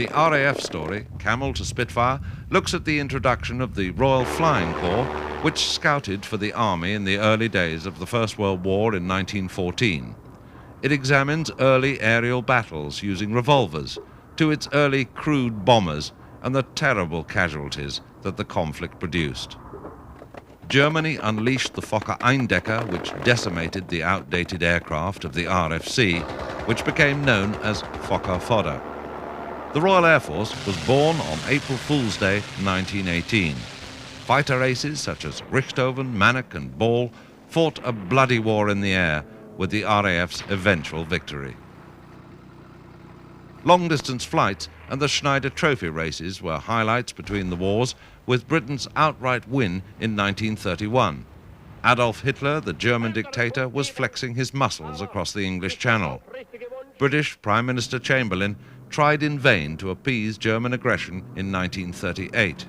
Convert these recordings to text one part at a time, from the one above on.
The RAF story, Camel to Spitfire, looks at the introduction of the Royal Flying Corps, which scouted for the Army in the early days of the First World War in 1914. It examines early aerial battles using revolvers, to its early crude bombers and the terrible casualties that the conflict produced. Germany unleashed the Fokker Eindecker, which decimated the outdated aircraft of the RFC, which became known as Fokker fodder. The Royal Air Force was born on April Fool's Day 1918. Fighter aces such as Richthofen, Mannach and Ball fought a bloody war in the air with the RAF's eventual victory. Long-distance flights and the Schneider Trophy races were highlights between the wars, with Britain's outright win in 1931. Adolf Hitler, the German dictator, was flexing his muscles across the English Channel. British Prime Minister Chamberlain tried in vain to appease German aggression in 1938.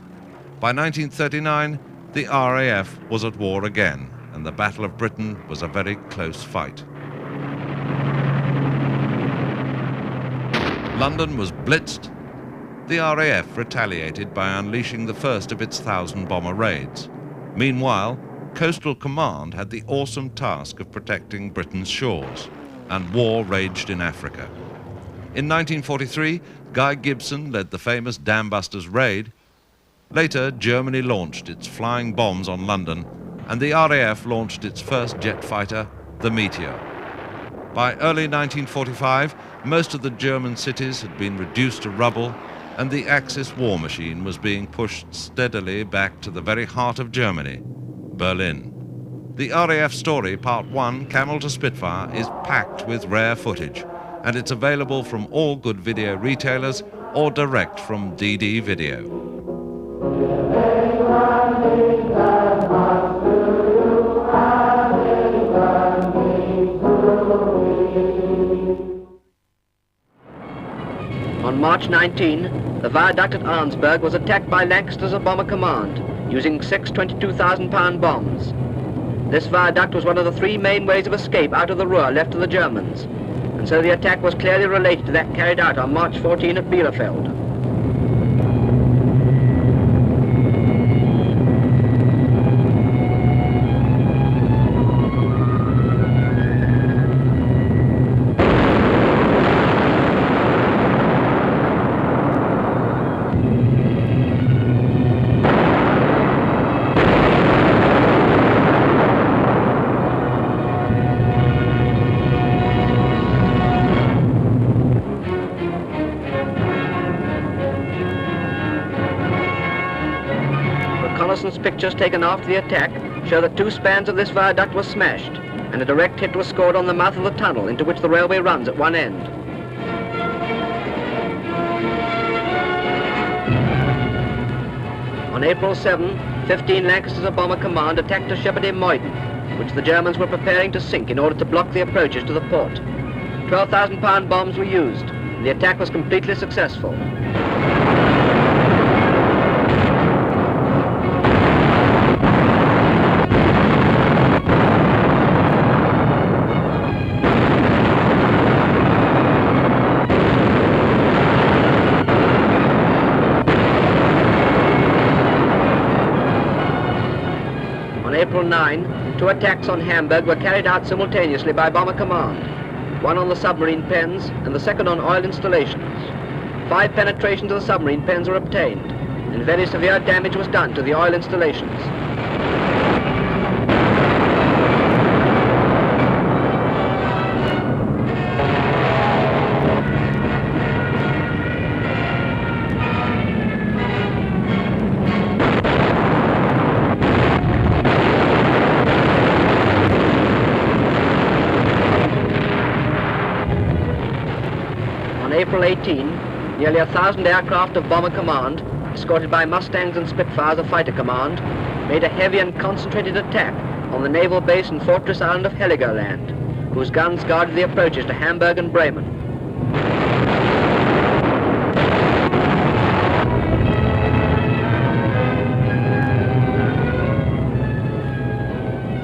By 1939, the RAF was at war again, and the Battle of Britain was a very close fight. London was blitzed. The RAF retaliated by unleashing the first of its 1,000-bomber raids. Meanwhile, Coastal Command had the awesome task of protecting Britain's shores, and war raged in Africa. In 1943, Guy Gibson led the famous Dambusters raid. Later, Germany launched its flying bombs on London, and the RAF launched its first jet fighter, the Meteor. By early 1945, most of the German cities had been reduced to rubble, and the Axis war machine was being pushed steadily back to the very heart of Germany, Berlin. The RAF story, Part 1, Camel to Spitfire, is packed with rare footage, and it's available from all good video retailers or direct from DD Video. On March 19, the viaduct at Arnsberg was attacked by Lancaster's Bomber Command, using 6 22,000-pound bombs. This viaduct was one of the 3 main ways of escape out of the Ruhr left to the Germans, and so the attack was clearly related to that carried out on March 14 at Bielefeld. Reconnaissance pictures taken after the attack show that 2 spans of this viaduct were smashed, and a direct hit was scored on the mouth of the tunnel into which the railway runs at one end. On April 7, 15 Lancaster's Bomber Command attacked a ship at Moyden, which the Germans were preparing to sink in order to block the approaches to the port. 12,000-pound bombs were used, and the attack was completely successful. On April 9, 2 attacks on Hamburg were carried out simultaneously by Bomber Command, one on the submarine pens and the second on oil installations. 5 penetrations of the submarine pens were obtained, and very severe damage was done to the oil installations. On April 18, nearly 1,000 aircraft of Bomber Command, escorted by Mustangs and Spitfires of Fighter Command, made a heavy and concentrated attack on the naval base and fortress island of Heligoland, whose guns guarded the approaches to Hamburg and Bremen.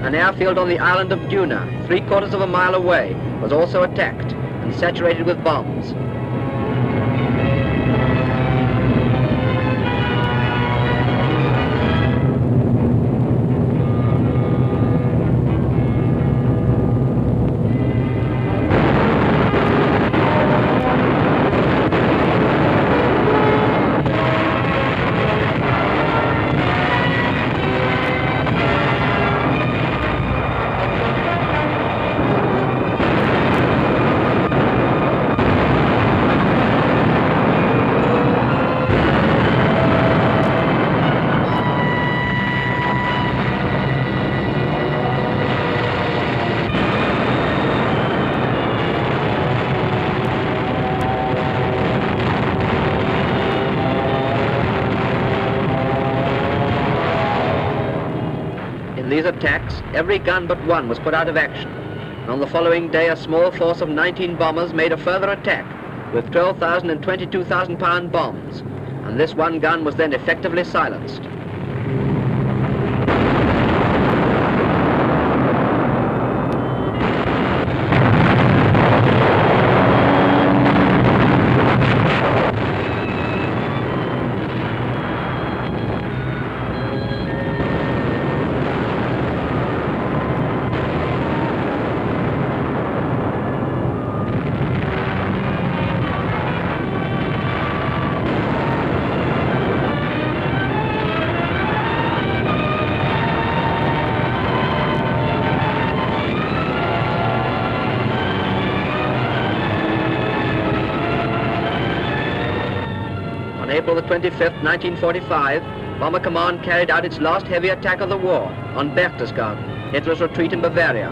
An airfield on the island of Duna, 3/4 of a mile away, was also attacked and saturated with bombs. attacks, every gun but one was put out of action. And on the following day, a small force of 19 bombers made a further attack with 12,000 and 22,000-pound bombs, and this one gun was then effectively silenced. On April the 25th, 1945, Bomber Command carried out its last heavy attack of the war on Berchtesgaden, Hitler's retreat in Bavaria.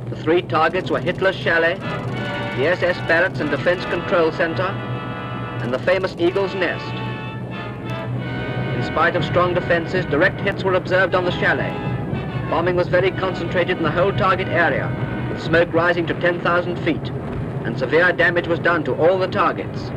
The three targets were Hitler's chalet, the SS barracks and defense control center, and the famous Eagle's Nest. In spite of strong defenses, direct hits were observed on the chalet. Bombing was very concentrated in the whole target area, with smoke rising to 10,000 feet, and severe damage was done to all the targets.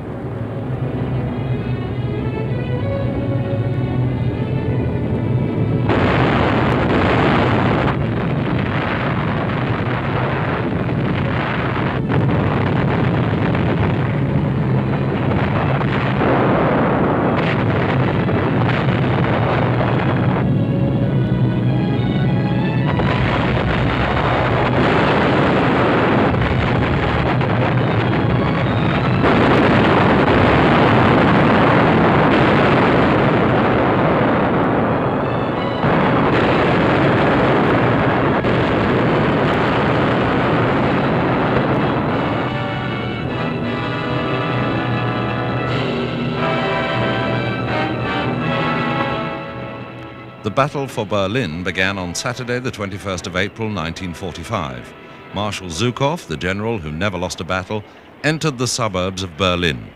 The battle for Berlin began on Saturday, the 21st of April, 1945. Marshal Zhukov, the general who never lost a battle, entered the suburbs of Berlin.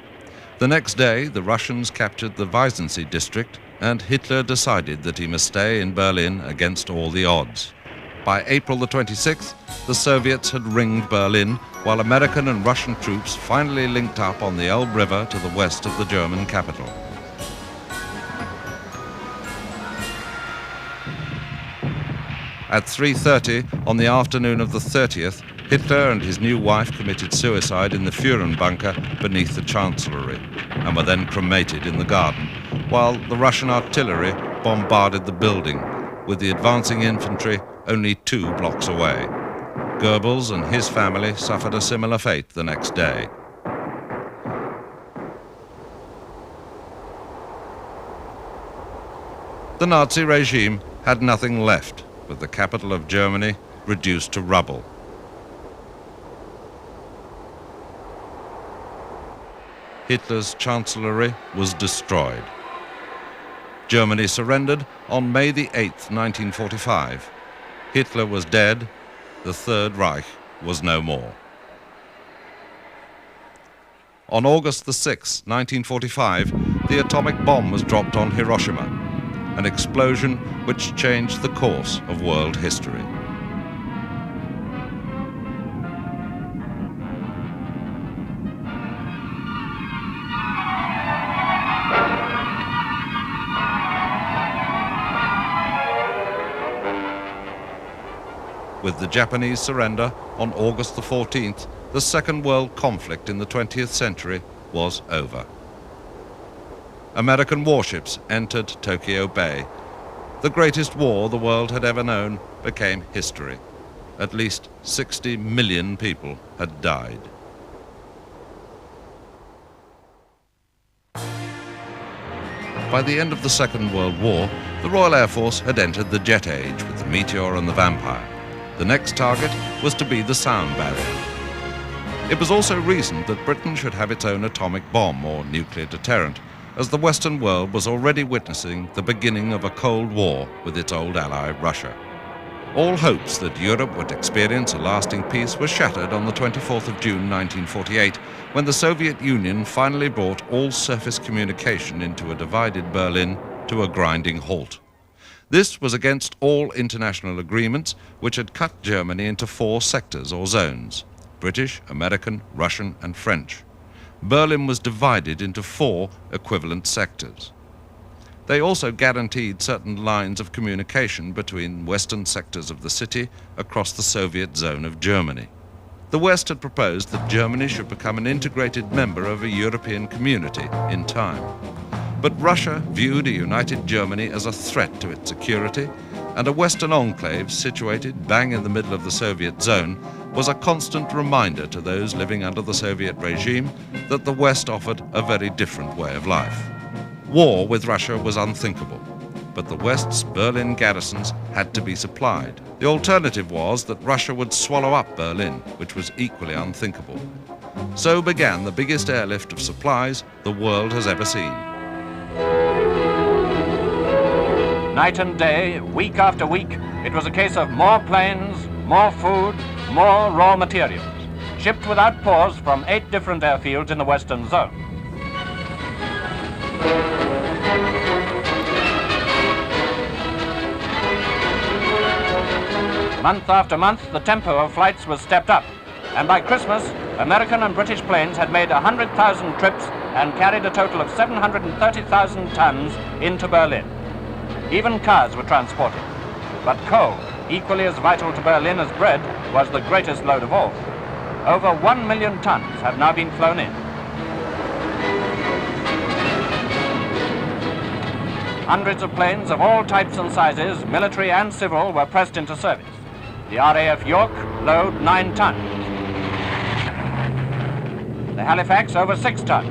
The next day, the Russians captured the Weissensee district, and Hitler decided that he must stay in Berlin against all the odds. By April the 26th, the Soviets had ringed Berlin, while American and Russian troops finally linked up on the Elbe River to the west of the German capital. At 3:30 on the afternoon of the 30th, Hitler and his new wife committed suicide in the Führen bunker beneath the Chancellery and were then cremated in the garden, while the Russian artillery bombarded the building, with the advancing infantry only 2 blocks away. Goebbels and his family suffered a similar fate the next day. The Nazi regime had nothing left, with the capital of Germany reduced to rubble. Hitler's chancellery was destroyed. Germany surrendered on May the 8th, 1945. Hitler was dead. The Third Reich was no more. On August the 6th, 1945, the atomic bomb was dropped on Hiroshima, an explosion which changed the course of world history. With the Japanese surrender on August the 14th, the Second World Conflict in the 20th century was over. American warships entered Tokyo Bay. The greatest war the world had ever known became history. At least 60 million people had died. By the end of the Second World War, the Royal Air Force had entered the jet age with the Meteor and the Vampire. The next target was to be the sound barrier. It was also reasoned that Britain should have its own atomic bomb or nuclear deterrent, as the Western world was already witnessing the beginning of a Cold War with its old ally, Russia. All hopes that Europe would experience a lasting peace were shattered on the 24th of June 1948, when the Soviet Union finally brought all surface communication into a divided Berlin to a grinding halt. This was against all international agreements, which had cut Germany into 4 sectors or zones: British, American, Russian, and French. Berlin was divided into 4 equivalent sectors. They also guaranteed certain lines of communication between western sectors of the city across the Soviet zone of Germany. The West had proposed that Germany should become an integrated member of a European community in time. But Russia viewed a united Germany as a threat to its security, and a Western enclave situated bang in the middle of the Soviet zone was a constant reminder to those living under the Soviet regime that the West offered a very different way of life. War with Russia was unthinkable, but the West's Berlin garrisons had to be supplied. The alternative was that Russia would swallow up Berlin, which was equally unthinkable. So began the biggest airlift of supplies the world has ever seen. Night and day, week after week, it was a case of more planes, more food, more raw materials, shipped without pause from 8 different airfields in the Western zone. Month after month, the tempo of flights was stepped up, and by Christmas, American and British planes had made 100,000 trips and carried a total of 730,000 tons into Berlin. Even cars were transported, but coal, equally as vital to Berlin as bread, was the greatest load of all. Over 1 million tons have now been flown in. Hundreds of planes of all types and sizes, military and civil, were pressed into service. The RAF York load 9 tons. The Halifax over 6 tons.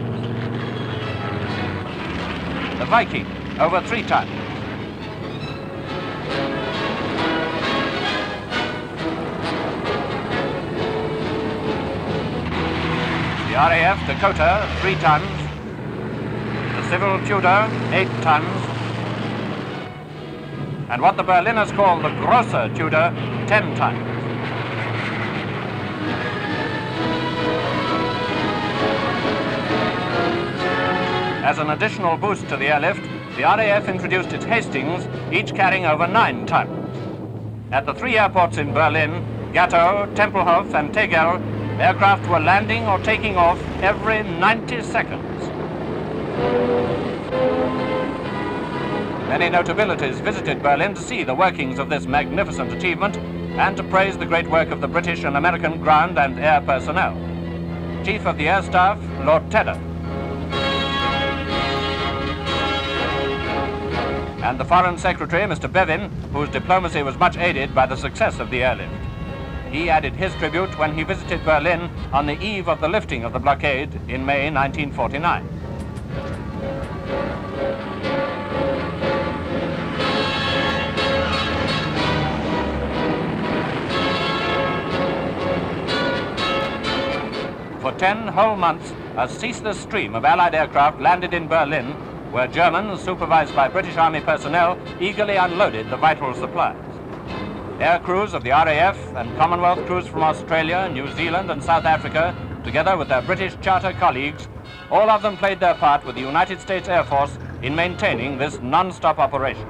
The Viking over 3 tons. The RAF Dakota 3 tons. The Civil Tudor 8 tons. And what the Berliners call the Grosser Tudor, 10 tons. As an additional boost to the airlift, the RAF introduced its Hastings, each carrying over 9 tons. At the 3 airports in Berlin, Gatow, Tempelhof, and Tegel, aircraft were landing or taking off every 90 seconds. Many notabilities visited Berlin to see the workings of this magnificent achievement and to praise the great work of the British and American ground and air personnel. Chief of the Air Staff, Lord Tedder, and the Foreign Secretary, Mr. Bevin, whose diplomacy was much aided by the success of the airlift. He added his tribute when he visited Berlin on the eve of the lifting of the blockade in May 1949. For 10 whole months, a ceaseless stream of Allied aircraft landed in Berlin, where Germans, supervised by British Army personnel, eagerly unloaded the vital supplies. Air crews of the RAF and Commonwealth crews from Australia, New Zealand and South Africa, together with their British charter colleagues, all of them played their part with the United States Air Force in maintaining this non-stop operation.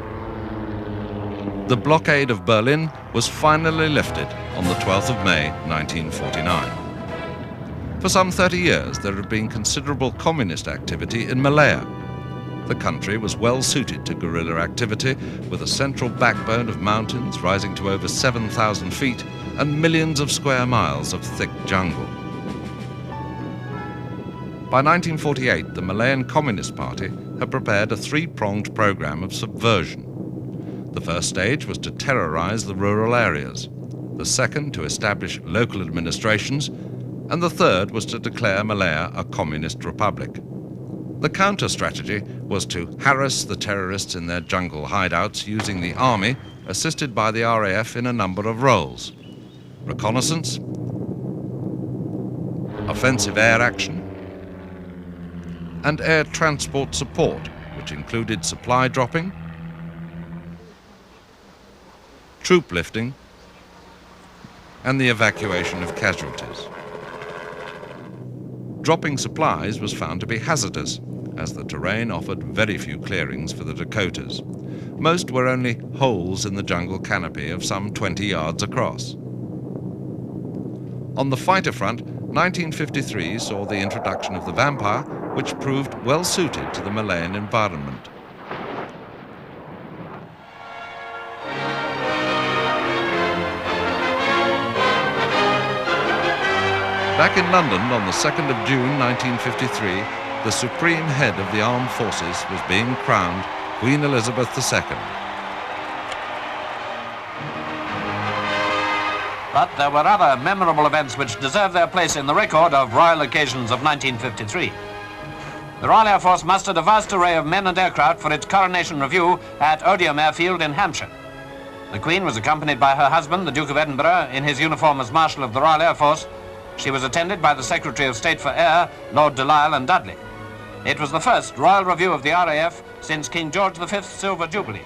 The blockade of Berlin was finally lifted on the 12th of May 1949. For some 30 years, there had been considerable communist activity in Malaya. The country was well suited to guerrilla activity, with a central backbone of mountains rising to over 7,000 feet and millions of square miles of thick jungle. By 1948, the Malayan Communist Party had prepared a 3-pronged program of subversion. The first stage was to terrorize the rural areas, the second to establish local administrations, and the third was to declare Malaya a communist republic. The counter-strategy was to harass the terrorists in their jungle hideouts using the army, assisted by the RAF in a number of roles: reconnaissance, offensive air action, and air transport support, which included supply dropping, troop lifting, and the evacuation of casualties. Dropping supplies was found to be hazardous, as the terrain offered very few clearings for the Dakotas. Most were only holes in the jungle canopy of some 20 yards across. On the fighter front, 1953 saw the introduction of the Vampire, which proved well suited to the Malayan environment. Back in London on the 2nd of June 1953, the supreme head of the armed forces was being crowned Queen Elizabeth II. But there were other memorable events which deserve their place in the record of royal occasions of 1953. The Royal Air Force mustered a vast array of men and aircraft for its coronation review at Odium Airfield in Hampshire. The Queen was accompanied by her husband, the Duke of Edinburgh, in his uniform as Marshal of the Royal Air Force. She was attended by the Secretary of State for Air, Lord Delisle and Dudley. It was the first royal review of the RAF since King George V's Silver Jubilee.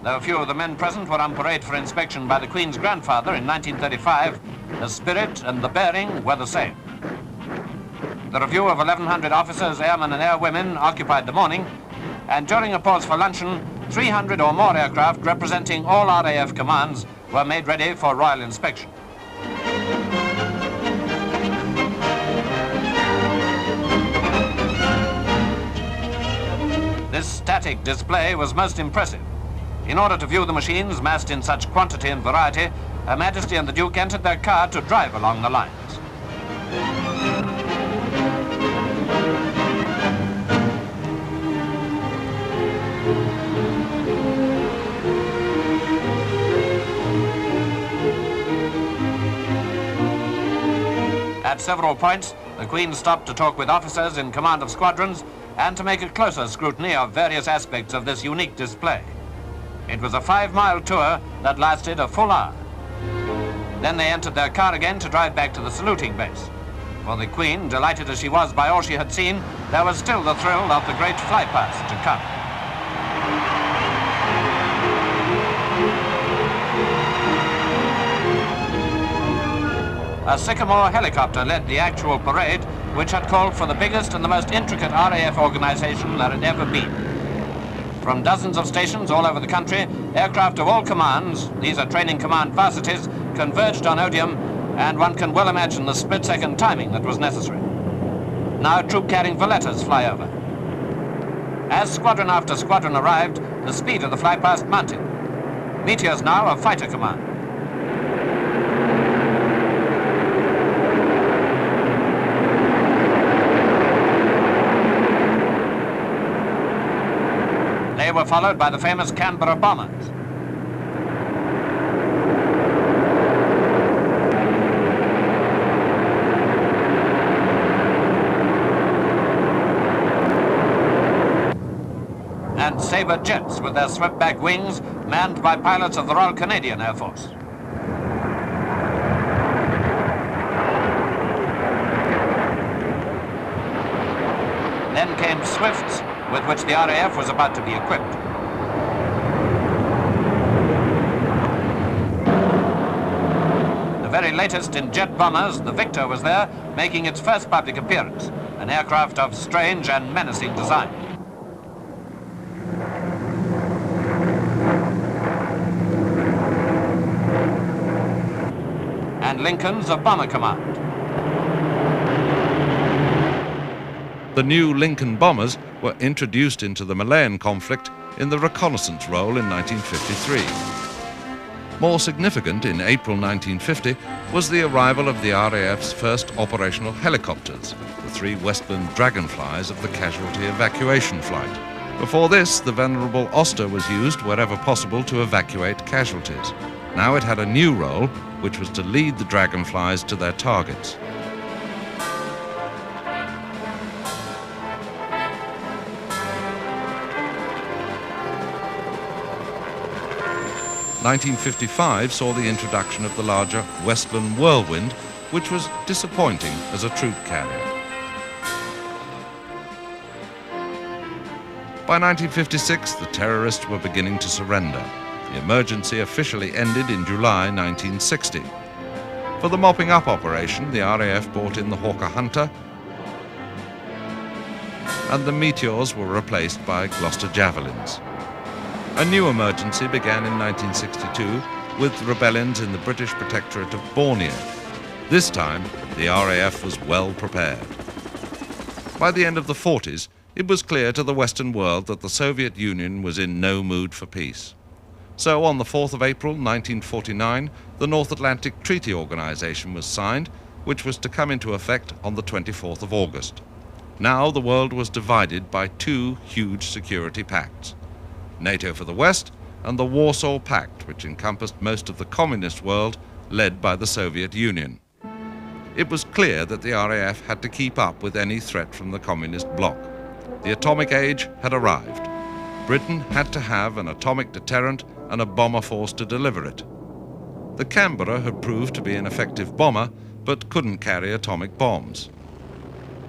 Though a few of the men present were on parade for inspection by the Queen's grandfather in 1935, the spirit and the bearing were the same. The review of 1,100 officers, airmen and airwomen occupied the morning, and during a pause for luncheon, 300 or more aircraft representing all RAF commands were made ready for royal inspection. This static display was most impressive. In order to view the machines massed in such quantity and variety, Her Majesty and the Duke entered their car to drive along the lines. At several points, the Queen stopped to talk with officers in command of squadrons and to make a closer scrutiny of various aspects of this unique display. It was a 5-mile tour that lasted a full hour. Then they entered their car again to drive back to the saluting base. For the Queen, delighted as she was by all she had seen, there was still the thrill of the great flypast to come. A Sycamore helicopter led the actual parade, which had called for the biggest and the most intricate RAF organization there had ever been. From dozens of stations all over the country, aircraft of all commands, these are training command varsities, converged on Odium, and one can well imagine the split-second timing that was necessary. Now troop-carrying Valettas fly over. As squadron after squadron arrived, the speed of the flypast mounted. Meteors now of fighter command. They were followed by the famous Canberra bombers. And Sabre jets with their swept-back wings, manned by pilots of the Royal Canadian Air Force. Then came Swifts, with which the RAF was about to be equipped. The very latest in jet bombers, the Victor was there, making its first public appearance, an aircraft of strange and menacing design. And Lincoln's a bomber command. The new Lincoln bombers were introduced into the Malayan conflict in the reconnaissance role in 1953. More significant in April 1950 was the arrival of the RAF's first operational helicopters, the 3 Westland Dragonflies of the casualty evacuation flight. Before this, the venerable Oster was used wherever possible to evacuate casualties. Now it had a new role, which was to lead the Dragonflies to their targets. 1955 saw the introduction of the larger Westland Whirlwind, which was disappointing as a troop carrier. By 1956, the terrorists were beginning to surrender. The emergency officially ended in July 1960. For the mopping up operation, the RAF brought in the Hawker Hunter, and the Meteors were replaced by Gloucester Javelins. A new emergency began in 1962 with rebellions in the British Protectorate of Borneo. This time, the RAF was well prepared. By the end of the 40s, it was clear to the Western world that the Soviet Union was in no mood for peace. So on the 4th of April 1949, the North Atlantic Treaty Organization was signed, which was to come into effect on the 24th of August. Now the world was divided by two huge security pacts: NATO for the West and the Warsaw Pact, which encompassed most of the communist world, led by the Soviet Union. It was clear that the RAF had to keep up with any threat from the communist bloc. The atomic age had arrived. Britain had to have an atomic deterrent and a bomber force to deliver it. The Canberra had proved to be an effective bomber, but couldn't carry atomic bombs.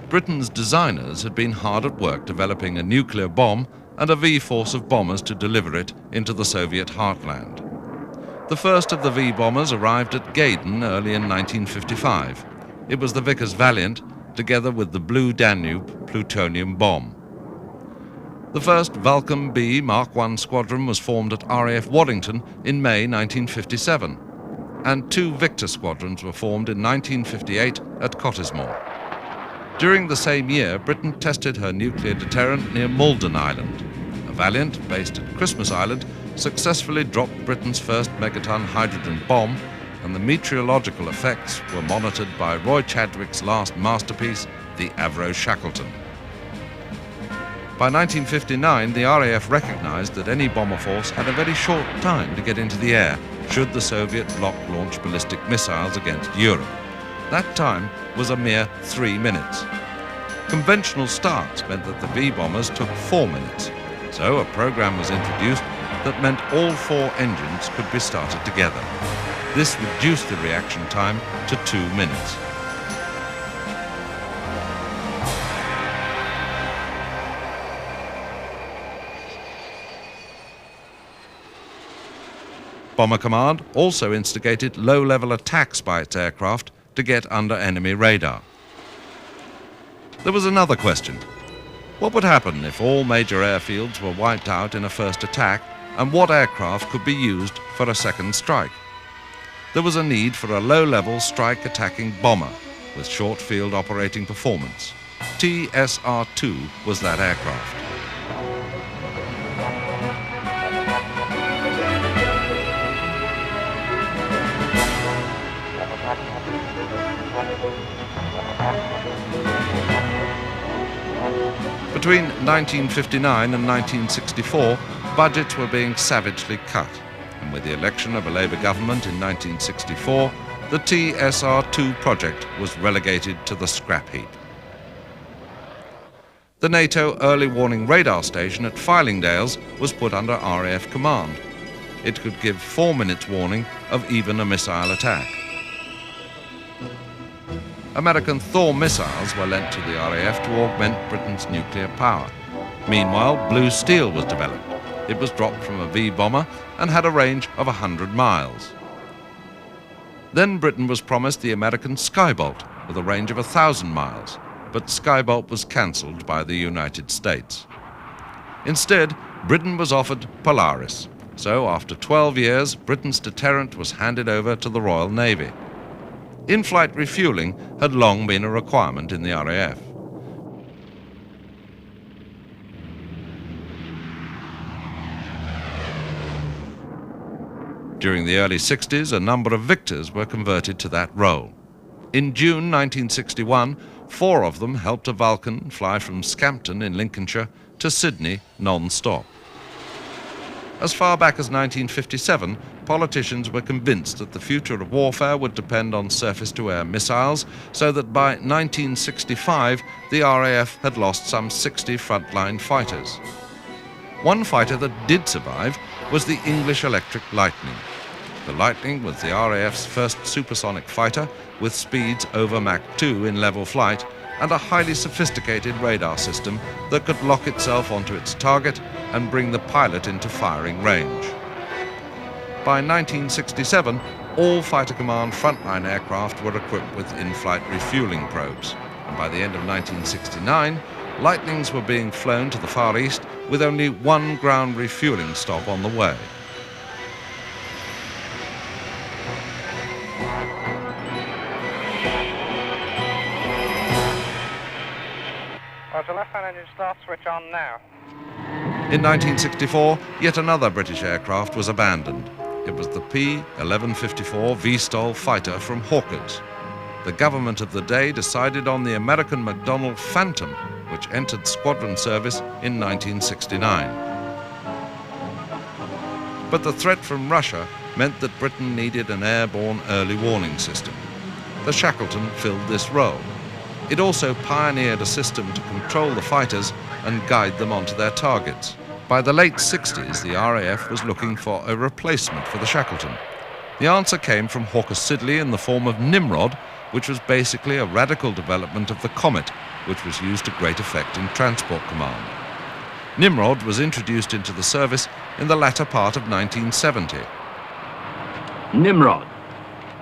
Britain's designers had been hard at work developing a nuclear bomb and a V-force of bombers to deliver it into the Soviet heartland. The first of the V-bombers arrived at Gaydon early in 1955. It was the Vickers Valiant, together with the Blue Danube plutonium bomb. The first Vulcan B Mark I squadron was formed at RAF Waddington in May 1957, and two Victor squadrons were formed in 1958 at Cottesmore. During the same year, Britain tested her nuclear deterrent near Malden Island. A Valiant, based at Christmas Island, successfully dropped Britain's first megaton hydrogen bomb, and the meteorological effects were monitored by Roy Chadwick's last masterpiece, the Avro Shackleton. By 1959, the RAF recognized that any bomber force had a very short time to get into the air should the Soviet bloc launch ballistic missiles against Europe. That time was a mere 3 minutes. Conventional starts meant that the V-bombers took 4 minutes, so a program was introduced that meant all 4 engines could be started together. This reduced the reaction time to 2 minutes. Bomber Command also instigated low-level attacks by its aircraft to get under enemy radar. There was another question. What would happen if all major airfields were wiped out in a first attack, and what aircraft could be used for a second strike? There was a need for a low-level strike-attacking bomber with short-field operating performance. TSR-2 was that aircraft. Between 1959 and 1964, budgets were being savagely cut, and with the election of a Labour government in 1964, the TSR-2 project was relegated to the scrap heap. The NATO early warning radar station at Fylingdales was put under RAF command. It could give 4 minutes warning of even a missile attack. American Thor missiles were lent to the RAF to augment Britain's nuclear power. Meanwhile, Blue Steel was developed. It was dropped from a V-bomber and had a range of 100 miles. Then Britain was promised the American Skybolt with a range of 1,000 miles, but Skybolt was cancelled by the United States. Instead, Britain was offered Polaris. So after 12 years, Britain's deterrent was handed over to the Royal Navy. In-flight refueling had long been a requirement in the RAF. During the early 60s, a number of Victors were converted to that role. In June 1961, 4 of them helped a Vulcan fly from Scampton in Lincolnshire to Sydney non-stop. As far back as 1957, politicians were convinced that the future of warfare would depend on surface-to-air missiles, so that by 1965, the RAF had lost some 60 frontline fighters. One fighter that did survive was the English Electric Lightning. The Lightning was the RAF's first supersonic fighter with speeds over Mach 2 in level flight and a highly sophisticated radar system that could lock itself onto its target and bring the pilot into firing range. by 1967, all Fighter Command frontline aircraft were equipped with in-flight refueling probes. And by the end of 1969, Lightnings were being flown to the Far East with only one ground refueling stop on the way. Roger, left-hand engine start, switch on now. In 1964, yet another British aircraft was abandoned. It was the P-1154 V-STOL fighter from Hawkers. The government of the day decided on the American McDonnell Phantom, which entered squadron service in 1969. But the threat from Russia meant that Britain needed an airborne early warning system. The Shackleton filled this role. It also pioneered a system to control the fighters and guide them onto their targets. By the late 60s, the RAF was looking for a replacement for the Shackleton. The answer came from Hawker Siddeley in the form of Nimrod, which was basically a radical development of the Comet, which was used to great effect in Transport Command. Nimrod was introduced into the service in the latter part of 1970. Nimrod.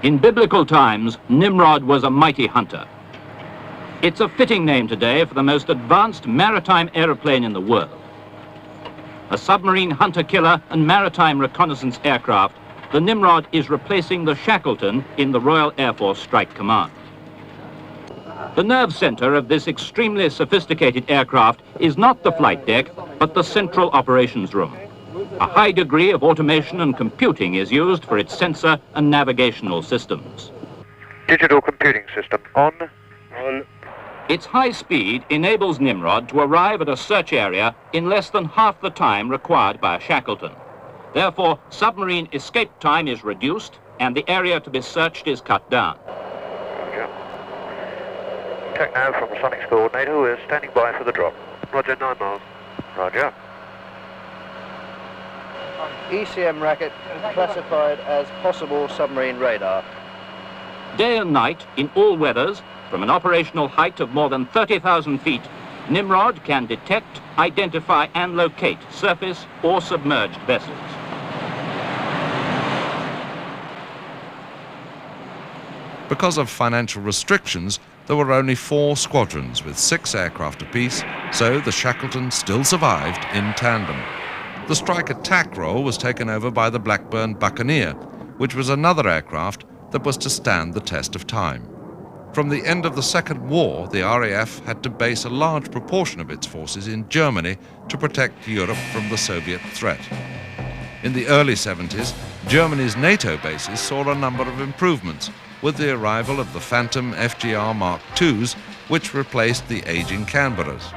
In biblical times, Nimrod was a mighty hunter. It's a fitting name today for the most advanced maritime aeroplane in the world. A submarine hunter-killer and maritime reconnaissance aircraft, the Nimrod is replacing the Shackleton in the Royal Air Force Strike Command. The nerve center of this extremely sophisticated aircraft is not the flight deck, but the central operations room. A high degree of automation and computing is used for its sensor and navigational systems. Digital computing system on. On. Its high speed enables Nimrod to arrive at a search area in less than half the time required by a Shackleton. Therefore, submarine escape time is reduced and the area to be searched is cut down. Roger. Check now from Sonics coordinator who is standing by for the drop. Roger, 9 miles. Roger. ECM racket classified as possible submarine radar. Day and night, in all weathers, from an operational height of more than 30,000 feet, Nimrod can detect, identify and locate surface or submerged vessels. Because of financial restrictions, there were only 4 squadrons with 6 aircraft apiece, so the Shackleton still survived in tandem. The strike attack role was taken over by the Blackburn Buccaneer, which was another aircraft that was to stand the test of time. From the end of the Second War, the RAF had to base a large proportion of its forces in Germany to protect Europe from the Soviet threat. In the early 70s, Germany's NATO bases saw a number of improvements, with the arrival of the Phantom FGR Mark IIs, which replaced the aging Canberras.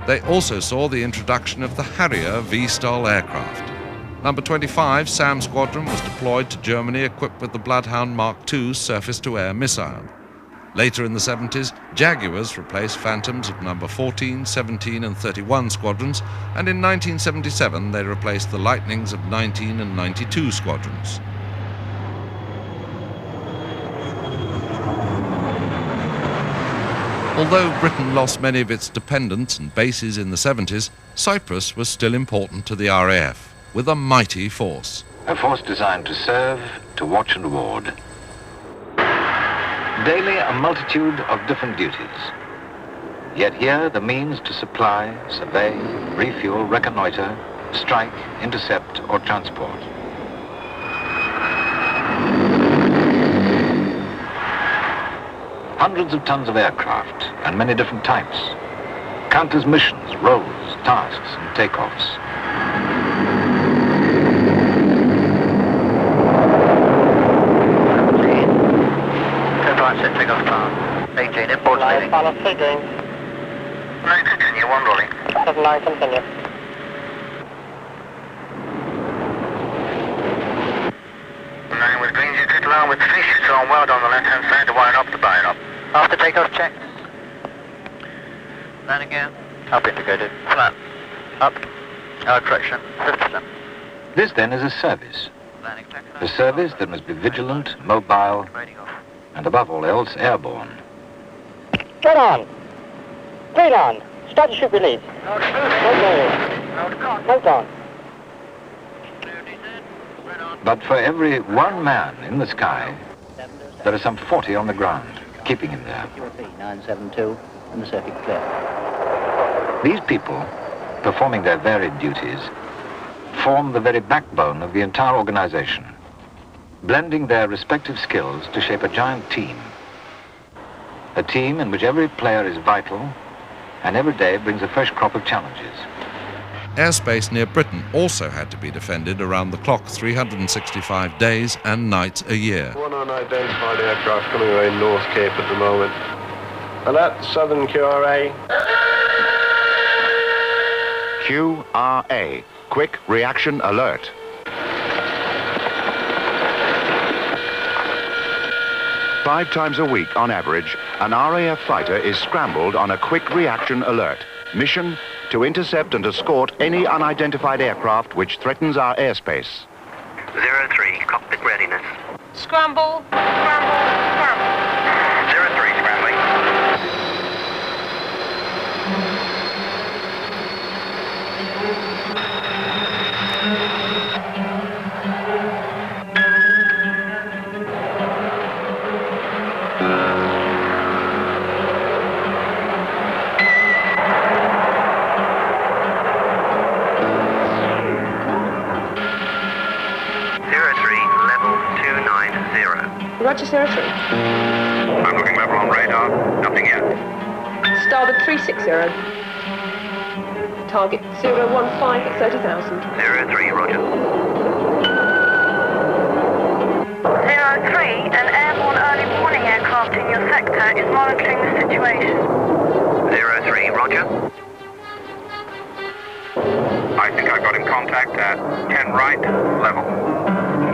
They also saw the introduction of the Harrier V-STOL aircraft. Number 25 SAM Squadron was deployed to Germany equipped with the Bloodhound Mark II surface-to-air missile. Later in the 70s, Jaguars replaced Phantoms of number 14, 17 and 31 squadrons, and in 1977 they replaced the Lightnings of 19 and 92 squadrons. Although Britain lost many of its dependents and bases in the 70s, Cyprus was still important to the RAF, with a mighty force. A force designed to serve, to watch and ward. Daily a multitude of different duties. Yet here the means to supply, survey, refuel, reconnoiter, strike, intercept or transport. Hundreds of tons of aircraft and many different types. Countless missions, roles, tasks and takeoffs. Take off time. 18, import leading. Pilot figuring. 9, continue, 1 rolling. 9, continue. Nine with green, you get along with fish, it's on well on the left-hand side, the wire up, the bind up. After takeoff, check. Landing gear. Up indicated. Flat. Up. Correction. 50%. This then is a service. Landing A service that must be vigilant, mobile, and above all else, airborne. Get on. Straight on. Start the ship release. No, No going. no, No on. Right on. But for every one man in the sky, there are some 40 on the ground, keeping him there. 972 and the circuit clear. These people, performing their varied duties, form the very backbone of the entire organization, blending their respective skills to shape a giant team. A team in which every player is vital and every day brings a fresh crop of challenges. Airspace near Britain also had to be defended around the clock 365 days and nights a year. One unidentified aircraft coming away North Cape at the moment. Alert, Southern QRA. QRA, Quick Reaction Alert. Five times a week, on average, an RAF fighter is scrambled on a quick reaction alert. Mission: to intercept and escort any unidentified aircraft which threatens our airspace. 03, cockpit readiness. Scramble, scramble, scramble. 03, scrambling. Roger, 03. I'm looking level on radar. Nothing yet. Starboard 360. Target 015 at 30,000. 03, roger. 03, an airborne early warning aircraft in your sector is monitoring the situation. 03, roger. I think I've got him contact at 10 right, level.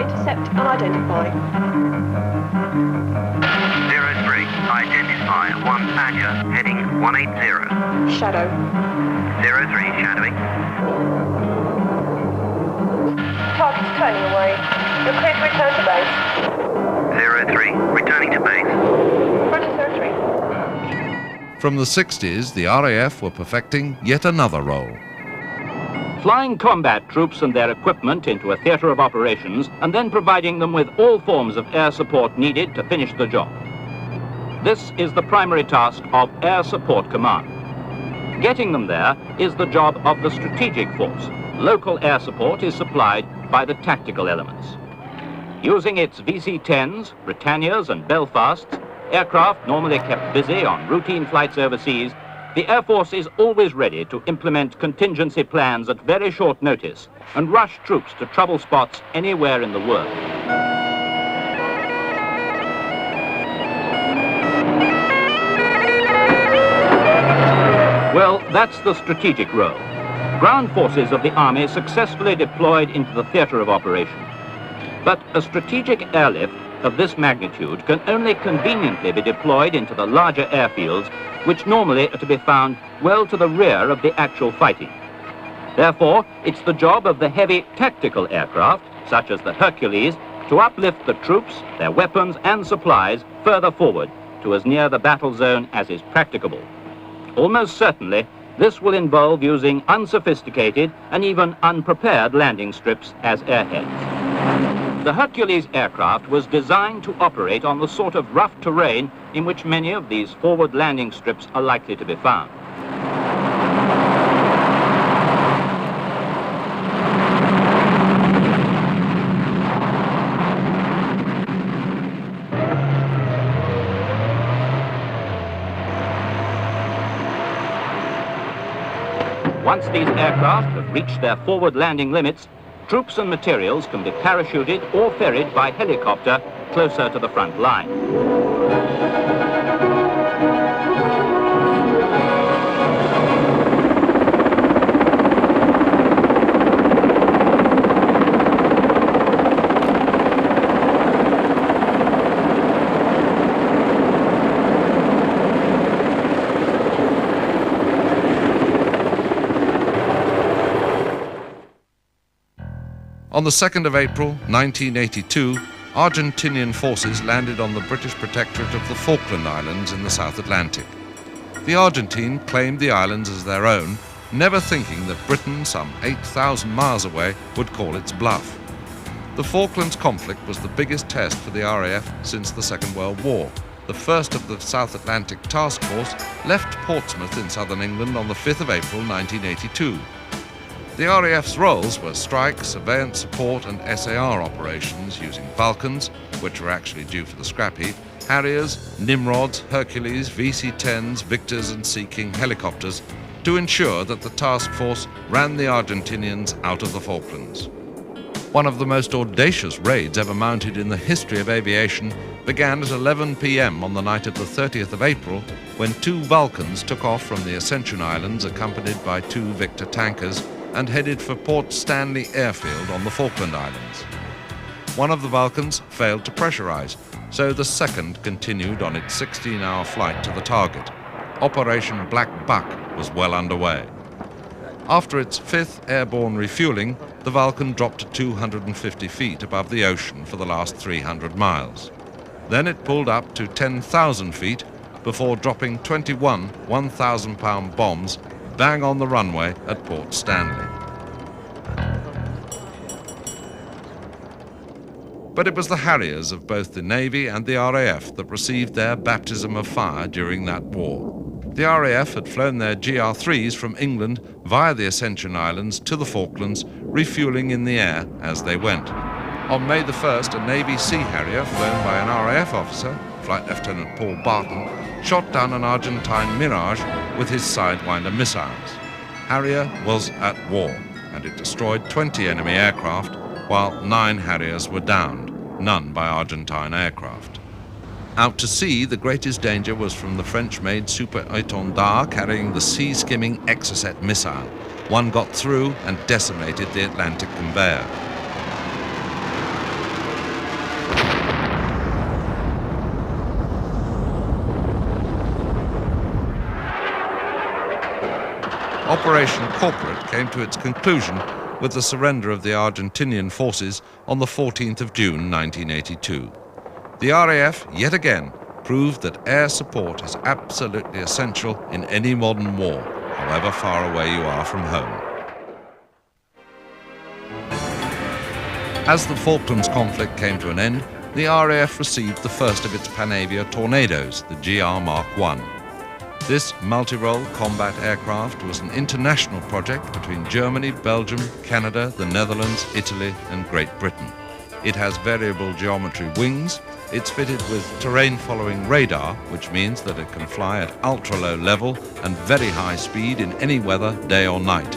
Intercept unidentified. 03, identify 1 Badger, heading 180. Shadow. 03, shadowing. Target's turning away. You're clear to return to base. 03, returning to base. Roger, 03. From the 60s, the RAF were perfecting yet another role. Flying combat troops and their equipment into a theatre of operations and then providing them with all forms of air support needed to finish the job. This is the primary task of Air Support Command. Getting them there is the job of the strategic force. Local air support is supplied by the tactical elements. Using its VC-10s, Britannias and Belfasts, aircraft normally kept busy on routine flights overseas, the Air Force is always ready to implement contingency plans at very short notice and rush troops to trouble spots anywhere in the world. Well, that's the strategic role. Ground forces of the Army successfully deployed into the theatre of operation. But a strategic airlift of this magnitude can only conveniently be deployed into the larger airfields, which normally are to be found well to the rear of the actual fighting. Therefore, it's the job of the heavy tactical aircraft, such as the Hercules, to uplift the troops, their weapons and supplies further forward to as near the battle zone as is practicable. Almost certainly, this will involve using unsophisticated and even unprepared landing strips as airheads. The Hercules aircraft was designed to operate on the sort of rough terrain in which many of these forward landing strips are likely to be found. Once these aircraft have reached their forward landing limits, troops and materials can be parachuted or ferried by helicopter closer to the front line. On the 2nd of April 1982, Argentinian forces landed on the British protectorate of the Falkland Islands in the South Atlantic. The Argentine claimed the islands as their own, never thinking that Britain, some 8,000 miles away, would call its bluff. The Falklands conflict was the biggest test for the RAF since the Second World War. The first of the South Atlantic Task Force left Portsmouth in southern England on the 5th of April 1982. The RAF's roles were strike, surveillance support and SAR operations using Vulcans, which were actually due for the scrap heap, Harriers, Nimrods, Hercules, VC-10s, Victors and Sea King helicopters to ensure that the task force ran the Argentinians out of the Falklands. One of the most audacious raids ever mounted in the history of aviation began at 11 p.m. on the night of the 30th of April when 2 Vulcans took off from the Ascension Islands accompanied by 2 Victor tankers and headed for Port Stanley Airfield on the Falkland Islands. One of the Vulcans failed to pressurize, so the second continued on its 16-hour flight to the target. Operation Black Buck was well underway. After its 5th airborne refueling, the Vulcan dropped to 250 feet above the ocean for the last 300 miles. Then it pulled up to 10,000 feet before dropping 21 1,000-pound bombs bang on the runway at Port Stanley. But it was the Harriers of both the Navy and the RAF that received their baptism of fire during that war. The RAF had flown their GR3s from England via the Ascension Islands to the Falklands, refueling in the air as they went. On May the 1st, a Navy Sea Harrier flown by an RAF officer, Flight Lieutenant Paul Barton, shot down an Argentine Mirage with his Sidewinder missiles. Harrier was at war, and it destroyed 20 enemy aircraft, while 9 Harriers were downed, none by Argentine aircraft. Out to sea, the greatest danger was from the French-made Super Étendard carrying the sea-skimming Exocet missile. One got through and decimated the Atlantic conveyor. Operation Corporate came to its conclusion with the surrender of the Argentinian forces on the 14th of June 1982. The RAF, yet again, proved that air support is absolutely essential in any modern war, however far away you are from home. As the Falklands conflict came to an end, the RAF received the first of its Panavia Tornadoes, the GR Mark I. This multi-role combat aircraft was an international project between Germany, Belgium, Canada, the Netherlands, Italy and Great Britain. It has variable geometry wings. It's fitted with terrain-following radar, which means that it can fly at ultra-low level and very high speed in any weather, day or night.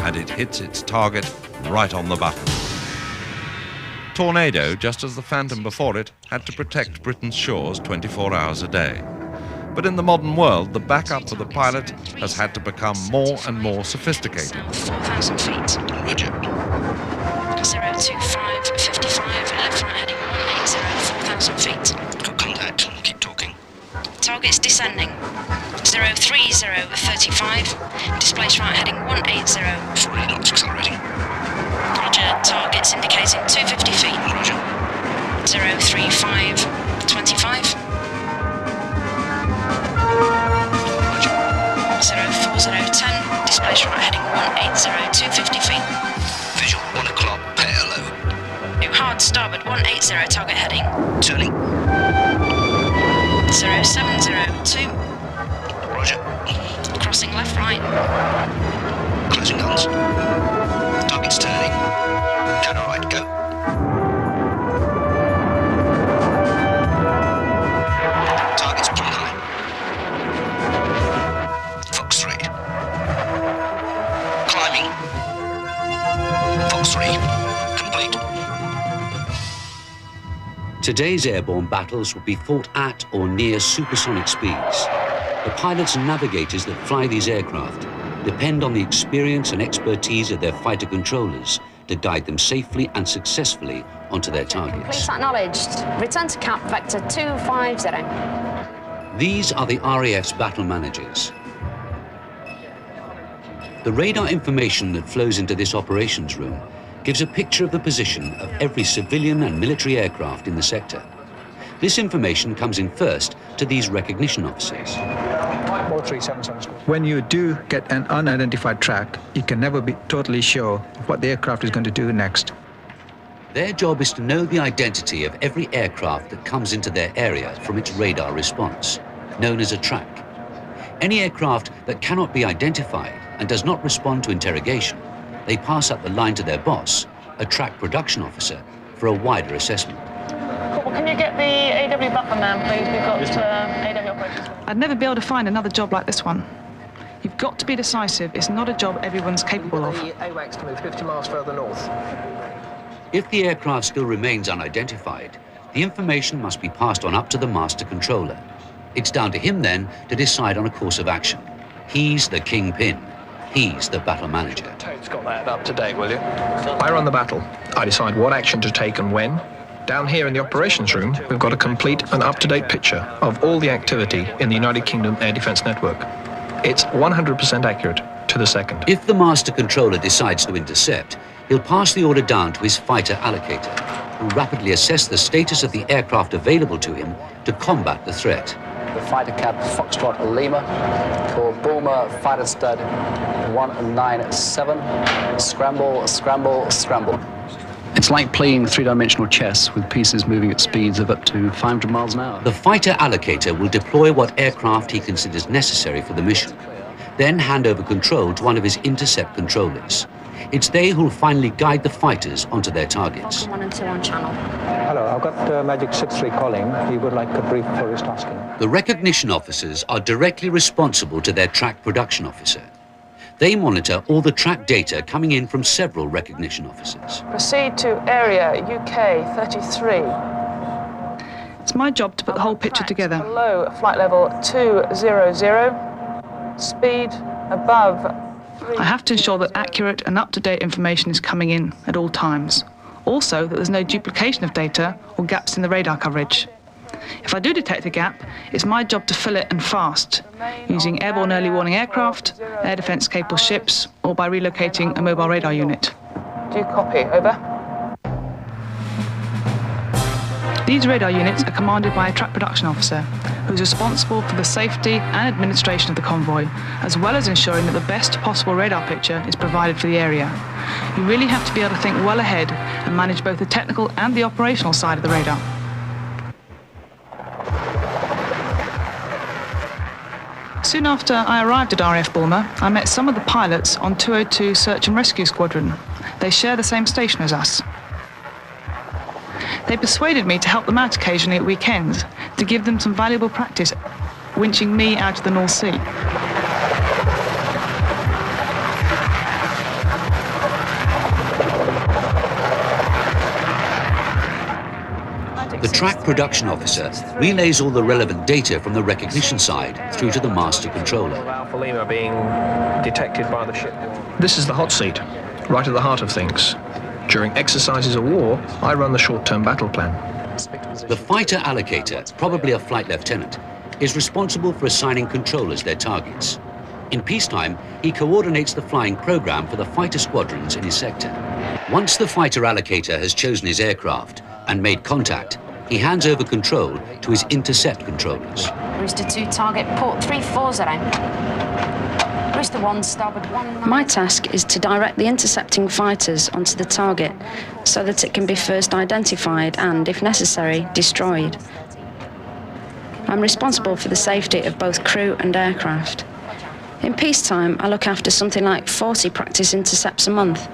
And it hits its target right on the button. Tornado, just as the Phantom before it, had to protect Britain's shores 24 hours a day. But in the modern world, the backup for the pilot has had to become more and more sophisticated. 4,000 feet. Roger. 025, 55, left right heading 180, 4,000 feet. Got contact. Keep talking. Target's descending. 030, 35, displaced right heading 180. 40 knots accelerating. Roger, target's indicating 250 feet. Roger. 035, 25. Roger. 04010, displaced right heading 180, 250 feet. Visual, 1 o'clock, pair low. New hard starboard 180, target heading. Turning. 0702. Roger. Crossing left right. Closing guns. Target's turning. Counter right, go. Target's plumb high. Fox 3. Climbing. Fox 3. Complete. Today's airborne battles will be fought at or near supersonic speeds. The pilots and navigators that fly these aircraft depend on the experience and expertise of their fighter controllers to guide them safely and successfully onto their targets. Police acknowledged. Return to cap vector 250. These are the RAF's battle managers. The radar information that flows into this operations room gives a picture of the position of every civilian and military aircraft in the sector. This information comes in first to these recognition officers. When you do get an unidentified track, you can never be totally sure what the aircraft is going to do next. Their job is to know the identity of every aircraft that comes into their area from its radar response, known as a track. Any aircraft that cannot be identified and does not respond to interrogation, they pass up the line to their boss, a track production officer, for a wider assessment. Well, can you get the AW buffer man, please? We've got AW operations. I'd never be able to find another job like this one. You've got to be decisive. It's not a job everyone's capable of. The AWACS to move 50 miles further north. If the aircraft still remains unidentified, the information must be passed on up to the master controller. It's down to him then to decide on a course of action. He's the kingpin. He's the battle manager. Toad's got that up to date, will you? I run the battle. I decide what action to take and when. Down here in the operations room, we've got a complete and up-to-date picture of all the activity in the United Kingdom Air Defence Network. It's 100% accurate to the second. If the master controller decides to intercept, he'll pass the order down to his fighter allocator, who rapidly assess the status of the aircraft available to him to combat the threat. The fighter cab Foxtrot Lima for Bulmer Fighter Stud 197. Scramble, scramble, scramble. It's like playing three-dimensional chess with pieces moving at speeds of up to 500 miles an hour. The fighter allocator will deploy what aircraft he considers necessary for the mission, then hand over control to one of his intercept controllers. It's they who'll finally guide the fighters onto their targets. 1 and 2 on channel. Hello, I've got Magic 63 calling. He would like a brief for his tasking. The recognition officers are directly responsible to their track production officer. They monitor all the track data coming in from several recognition officers. Proceed to area UK 33. It's my job to put the whole picture together. Below flight level 200. Speed above. I have to ensure that accurate and up-to-date information is coming in at all times. Also, that there's no duplication of data or gaps in the radar coverage. If I do detect a gap, it's my job to fill it and fast, using airborne early warning aircraft, air defence capable ships, or by relocating a mobile radar unit. Do you copy? Over. These radar units are commanded by a track production officer, who is responsible for the safety and administration of the convoy, as well as ensuring that the best possible radar picture is provided for the area. You really have to be able to think well ahead and manage both the technical and the operational side of the radar. Soon after I arrived at RAF Bulmer, I met some of the pilots on 202 Search and Rescue Squadron. They share the same station as us. They persuaded me to help them out occasionally at weekends, to give them some valuable practice winching me out of the North Sea. The track production officer relays all the relevant data from the recognition side through to the master controller. Alpha Lima being detected by the ship. This is the hot seat, right at the heart of things. During exercises or war, I run the short-term battle plan. The fighter allocator, probably a flight lieutenant, is responsible for assigning controllers their targets. In peacetime, he coordinates the flying program for the fighter squadrons in his sector. Once the fighter allocator has chosen his aircraft and made contact, he hands over control to his intercept controllers. Rooster 2, target port 340. Rooster 1, starboard 1. My task is to direct the intercepting fighters onto the target so that it can be first identified and, if necessary, destroyed. I'm responsible for the safety of both crew and aircraft. In peacetime, I look after something like 40 practice intercepts a month.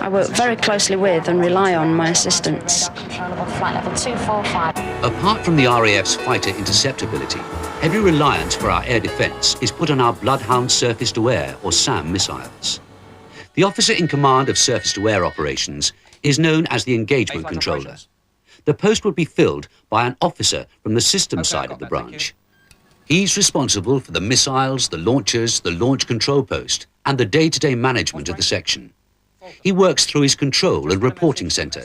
I work very closely with and rely on my assistants. Flight level 245. Apart from the RAF's fighter interceptability, heavy reliance for our air defence is put on our Bloodhound surface-to-air, or SAM, missiles. The officer in command of surface-to-air operations is known as the engagement controller. The post would be filled by an officer from the systems side of the branch. He's responsible for the missiles, the launchers, the launch control post, and the day-to-day management of the section. He works through his control and reporting centre,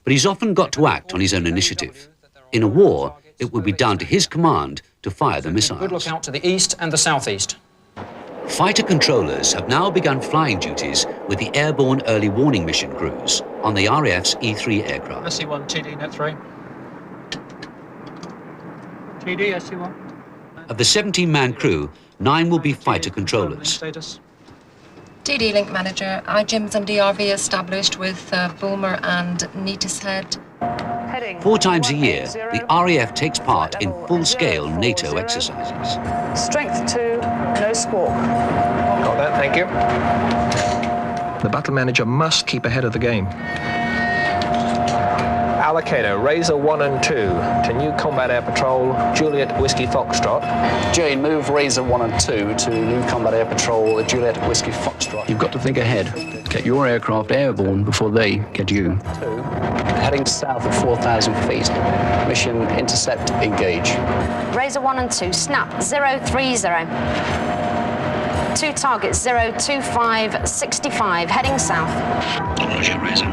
but he's often got to act on his own initiative. In a war, it would be down to his command to fire the missiles. Good lookout to the east and the southeast. Fighter controllers have now begun flying duties with the Airborne Early Warning Mission crews on the RAF's E-3 aircraft. SC1, TD, net 3. TD, SC1. Of the 17-man crew, 9 will be fighter controllers. Status. TD Link Manager, IGIMS and DRV established with Boomer and Neatus Head. 4 times a year, the RAF takes part in full-scale NATO exercises. Strength 2, no squawk. Got that, thank you. The battle manager must keep ahead of the game. Allocator, Razor 1 and 2 to new Combat Air Patrol, Juliet Whiskey Foxtrot. Jane, move Razor 1 and 2 to new Combat Air Patrol, Juliet Whiskey Foxtrot. You've got to think ahead. Get your aircraft airborne before they get you. 2, heading south at 4,000 feet. Mission intercept, engage. Razor 1 and 2, snap 030. 2 targets 02565, heading south. Roger, Razor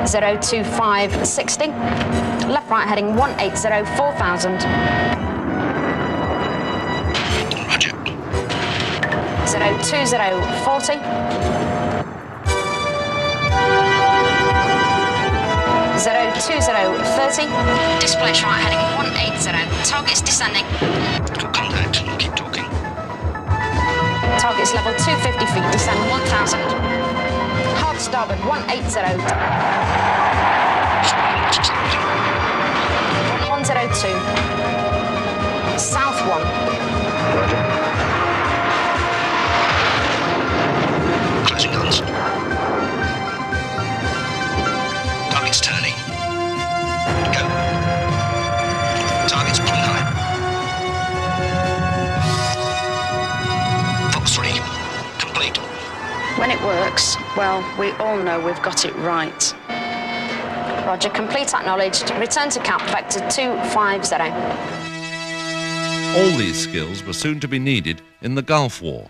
02560. Left right heading 180 4000. Roger. 02040. 02030. Display right heading 180. Targets descending. Got contact. Keep talking. Targets level 250 feet, descend 1000. Hard starboard 180. 102. South 1. Roger. Closing guns. Target's turning. Go. Target's pulling high. Fox 3. Complete. When it works, well, we all know we've got it right. Roger, complete acknowledged. Return to camp, vector 250. All these skills were soon to be needed in the Gulf War,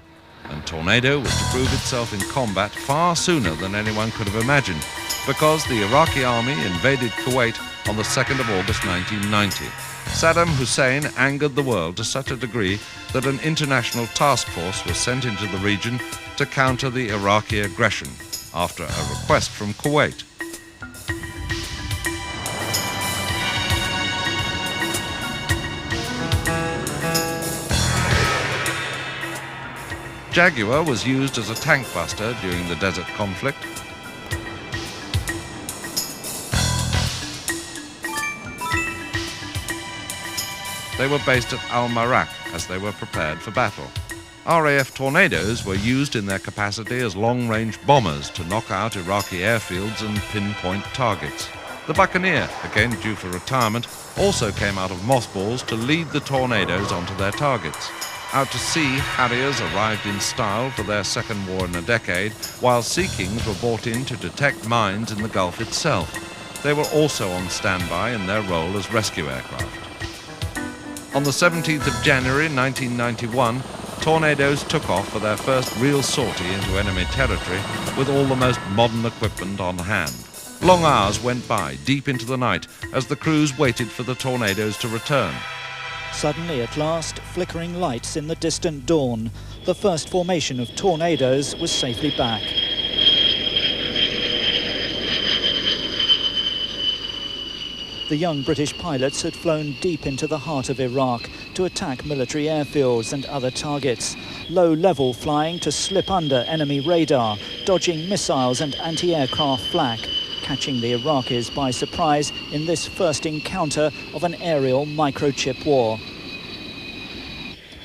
and Tornado was to prove itself in combat far sooner than anyone could have imagined, because the Iraqi army invaded Kuwait on the 2nd of August 1990. Saddam Hussein angered the world to such a degree that an international task force was sent into the region to counter the Iraqi aggression, after a request from Kuwait. Jaguar was used as a tank buster during the desert conflict. They were based at Al-Marak as they were prepared for battle. RAF Tornadoes were used in their capacity as long-range bombers to knock out Iraqi airfields and pinpoint targets. The Buccaneer, again due for retirement, also came out of mothballs to lead the Tornadoes onto their targets. Out to sea, Harriers arrived in style for their second war in a decade, while Sea Kings were brought in to detect mines in the Gulf itself. They were also on standby in their role as rescue aircraft. On the 17th of January 1991, Tornadoes took off for their first real sortie into enemy territory with all the most modern equipment on hand. Long hours went by, deep into the night, as the crews waited for the Tornadoes to return. Suddenly, at last, flickering lights in the distant dawn, the first formation of Tornadoes was safely back. The young British pilots had flown deep into the heart of Iraq to attack military airfields and other targets, low-level flying to slip under enemy radar, dodging missiles and anti-aircraft flak, catching the Iraqis by surprise in this first encounter of an aerial microchip war.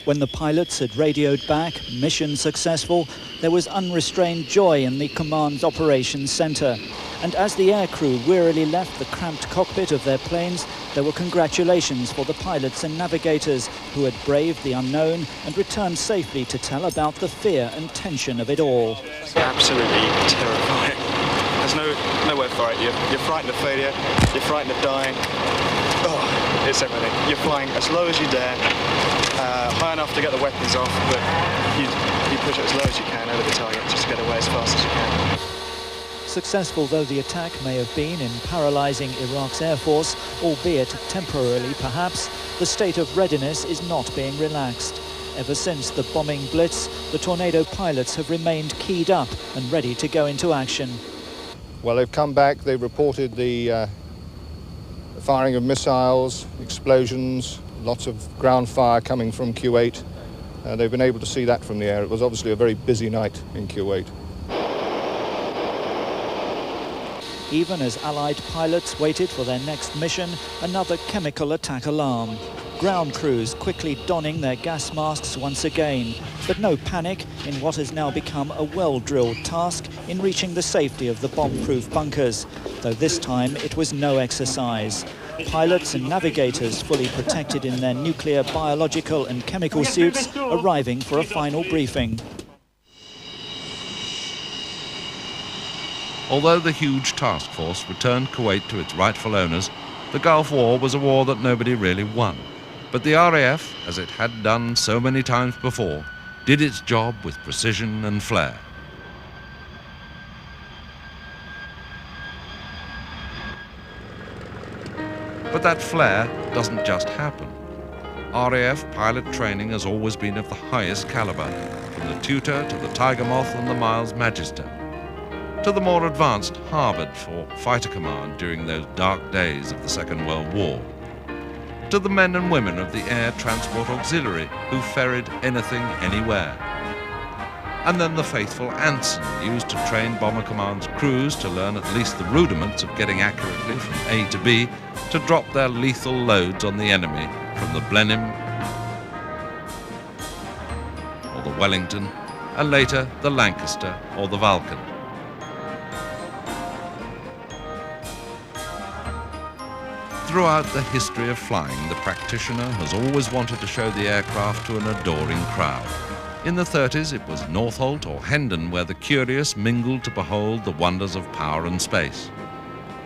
When the pilots had radioed back, mission successful, there was unrestrained joy in the command's operations centre. And as the aircrew wearily left the cramped cockpit of their planes, there were congratulations for the pilots and navigators who had braved the unknown and returned safely to tell about the fear and tension of it all. It's absolutely terrifying. There's no word for it. You're frightened of failure, you're frightened of dying. Oh, it's everything. You're flying as low as you dare, high enough to get the weapons off, but you push it as low as you can over the target just to get away as fast as you can. Successful though the attack may have been in paralysing Iraq's air force, albeit temporarily perhaps, the state of readiness is not being relaxed. Ever since the bombing blitz, the Tornado pilots have remained keyed up and ready to go into action. Well, they've come back, they've reported the firing of missiles, explosions, lots of ground fire coming from Kuwait. They've been able to see that from the air. It was obviously a very busy night in Kuwait. Even as Allied pilots waited for their next mission, another chemical attack alarm. Ground crews quickly donning their gas masks once again, but no panic in what has now become a well-drilled task in reaching the safety of the bomb-proof bunkers, though this time it was no exercise. Pilots and navigators fully protected in their nuclear, biological and chemical suits arriving for a final briefing. Although the huge task force returned Kuwait to its rightful owners, the Gulf War was a war that nobody really won. But the RAF, as it had done so many times before, did its job with precision and flair. But that flair doesn't just happen. RAF pilot training has always been of the highest caliber, from the Tutor to the Tiger Moth and the Miles Magister, to the more advanced Harvard for fighter command during those dark days of the Second World War, to the men and women of the Air Transport Auxiliary who ferried anything anywhere, and then the faithful Anson used to train Bomber Command's crews to learn at least the rudiments of getting accurately from A to B to drop their lethal loads on the enemy from the Blenheim or the Wellington, and later the Lancaster or the Vulcan. Throughout the history of flying, the practitioner has always wanted to show the aircraft to an adoring crowd. In the 30s, it was Northolt or Hendon where the curious mingled to behold the wonders of power and space.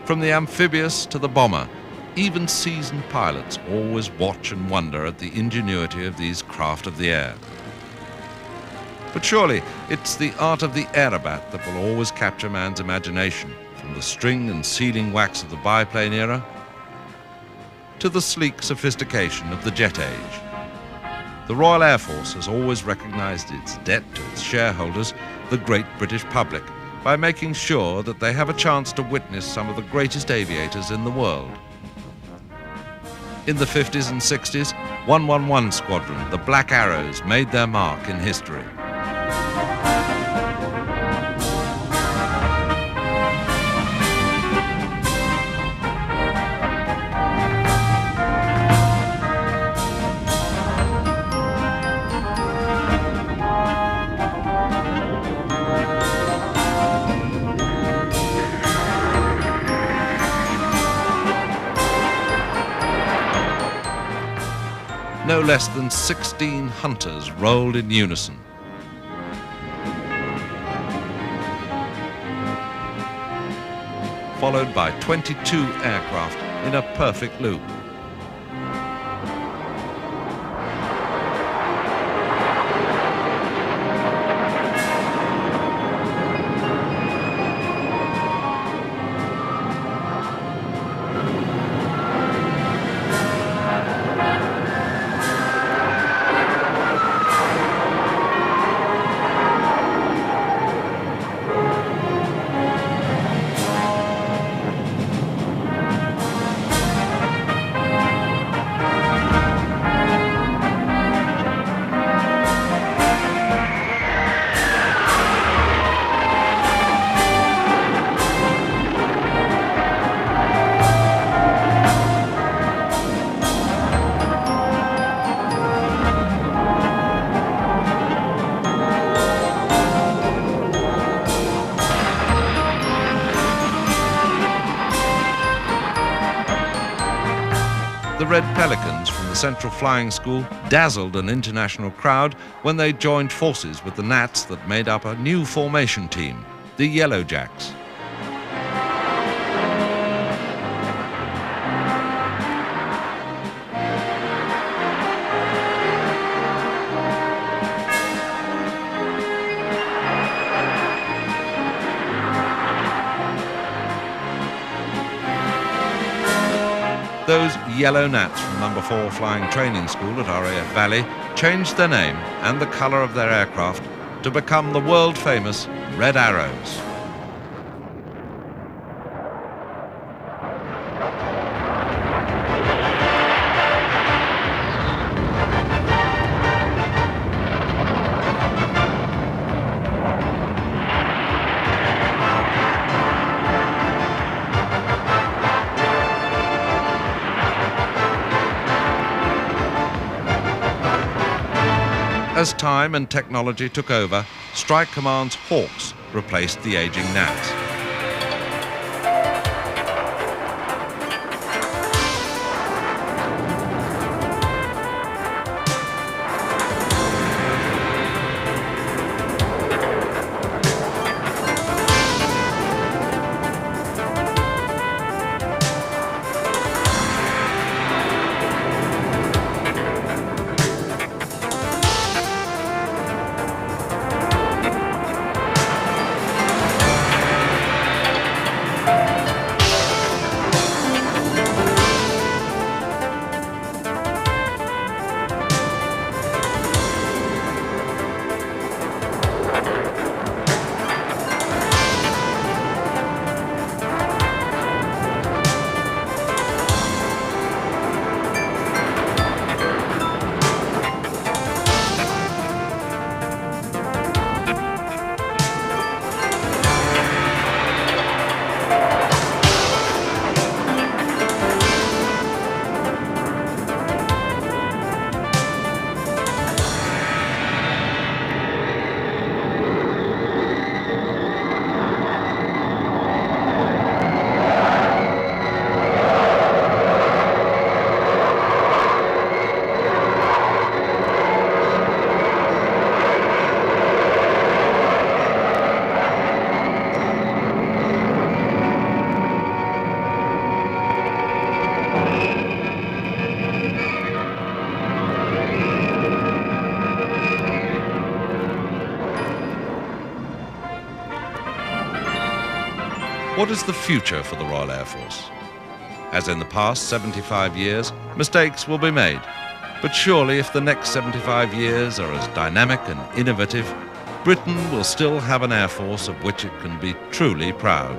From the amphibious to the bomber, even seasoned pilots always watch and wonder at the ingenuity of these craft of the air. But surely it's the art of the aerobat that will always capture man's imagination, from the string and sealing wax of the biplane era to the sleek sophistication of the jet age. The Royal Air Force has always recognized its debt to its shareholders, the great British public, by making sure that they have a chance to witness some of the greatest aviators in the world. In the 50s and 60s, 111 Squadron, the Black Arrows, made their mark in history. No less than 16 Hunters rolled in unison. Followed by 22 aircraft in a perfect loop. The Red Pelicans from the Central Flying School dazzled an international crowd when they joined forces with the Nats that made up a new formation team, the Yellow Jacks. Those yellow Nats from No. 4 Flying Training School at RAF Valley changed their name and the colour of their aircraft to become the world-famous Red Arrows. As time and technology took over, Strike Command's Hawks replaced the aging Gnats. What is the future for the Royal Air Force? As in the past 75 years, mistakes will be made. But surely if the next 75 years are as dynamic and innovative, Britain will still have an Air Force of which it can be truly proud.